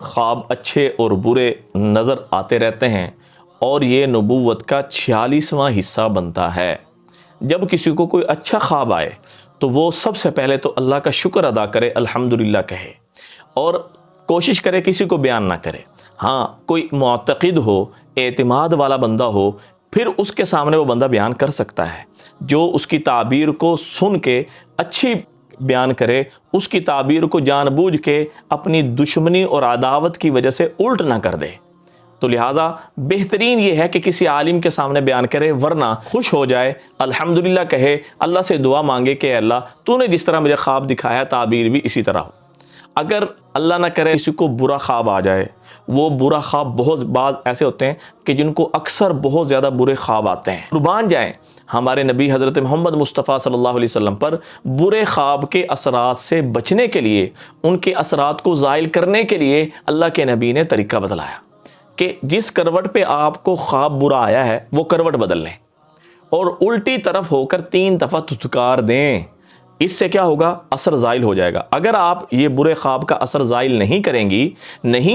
ख्वाब अच्छे और बुरे नज़र आते रहते हैं और ये नबूवत का 46वां हिस्सा बनता है। जब किसी को कोई अच्छा ख्वाब आए तो वो सबसे पहले तो अल्लाह का शुक्र अदा करे, अल्हम्दुलिल्लाह कहे और कोशिश करे किसी को बयान ना करे। हाँ, कोई मुअत्तक़िद हो, एतमाद वाला बंदा हो, फिर उसके सामने वो बंदा बयान कर सकता है, जो उसकी ताबीर को सुन के अच्छी बयान करे, उसकी ताबीर को जानबूझ के अपनी दुश्मनी और अदावत की वजह से उल्ट ना कर दे। तो लिहाजा बेहतरीन ये है कि किसी आलिम के सामने बयान करे, वरना खुश हो जाए, अल्हम्दुलिल्लाह कहे, अल्लाह से दुआ मांगे कि अल्लाह तूने जिस तरह मुझे ख्वाब दिखाया ताबीर भी इसी तरह हो। अगर अल्लाह ना करे किसी को बुरा ख्वाब आ जाए, वो बुरा ख्वाब बहुत बाज़ ऐसे होते हैं कि जिनको अक्सर बहुत ज़्यादा बुरे ख्वाब आते हैं। कुर्बान जाएँ हमारे नबी हज़रत मोहम्मद मुस्तफ़ा सल्लल्लाहु अलैहि वसल्लम पर बुरे ख्वाब के असरात से बचने के लिए, उनके असरात को ज़ाइल करने के लिए अल्लाह के नबी ने तरीका बतलाया कि जिस करवट पे आपको ख्वाब बुरा आया है वो करवट बदल लें और उल्टी तरफ होकर 3 दफ़ा धुतकार दें। इससे क्या होगा, असर ज़ाइल हो जाएगा। अगर आप ये बुरे ख्वाब का असर ज़ाइल नहीं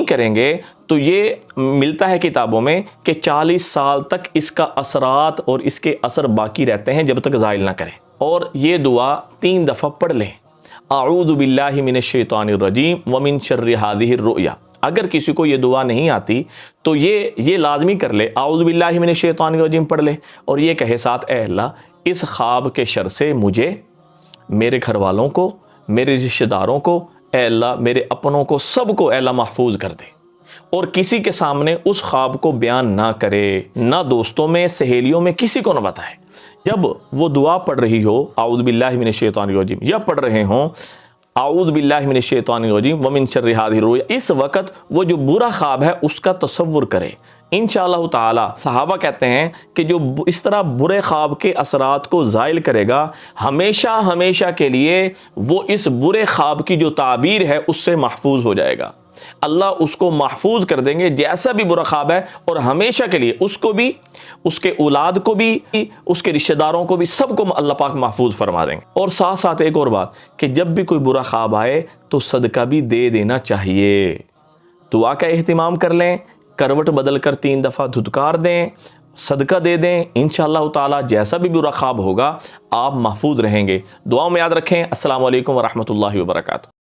करेंगे तो ये मिलता है किताबों में कि 40 साल तक इसका असरात और इसके असर बाकी रहते हैं जब तक ज़ाइल ना करें। और ये दुआ 3 दफ़ा पढ़ लें, आऊज़ु बिल्लाहि मिनश शैतानिर रजीम व मिन शर्रि हाज़िहिर रुया। अगर किसी को ये दुआ नहीं आती तो ये लाजमी कर ले, आऊज़ु बिल्लाहि मिनश शैतानिर रजीम पढ़ ले और ये कहे साथ, ए अल्लाह इस ख्वाब के शर से मुझे, मेरे घर वालों को, मेरे रिश्तेदारों को, ए अल्लाह मेरे अपनों को, सबको ए अल्लाह महफूज कर दे। और किसी के सामने उस ख्वाब को बयान ना करे, ना दोस्तों में, सहेलियों में, किसी को ना बताए। जब वो दुआ पढ़ रही हो आऊज़ु बिल्लाहि मिनश शैतानिर रजीम, या पढ़ रहे हों आऊज़ु बिल्लाहि मिनश शैतानिर रजीम व मिन शर्रि हाज़िहिर रुया, इस वक़्त वो जो बुरा ख्वाब है उसका तसव्वुर करे। इंशाअल्लाह ताला सहाबा कहते हैं कि जो इस तरह बुरे ख्वाब के असरात को ज़ाइल करेगा, हमेशा हमेशा के लिए वो इस बुरे ख्वाब की जो ताबीर है उससे महफूज हो जाएगा। अल्लाह उसको महफूज कर देंगे, जैसा भी बुरा ख्वाब है, और हमेशा के लिए उसको भी, उसके औलाद को भी, उसके रिश्तेदारों को भी, सबको अल्लाह पाक महफूज फरमा देंगे। और साथ साथ एक और बात कि जब भी कोई बुरा ख्वाब आए तो सदका भी दे देना चाहिए। दुआ का एहतिमाम कर लें, करवट बदल कर 3 दफ़ा धुतकार दें, सदका दे दें। इंशाअल्लाह ताला जैसा भी बुरा ख्वाब होगा आप महफूज रहेंगे। दुआ में याद रखें। अस्सलामु अलैकुम व रहमतुल्लाहि व बरकातुहू।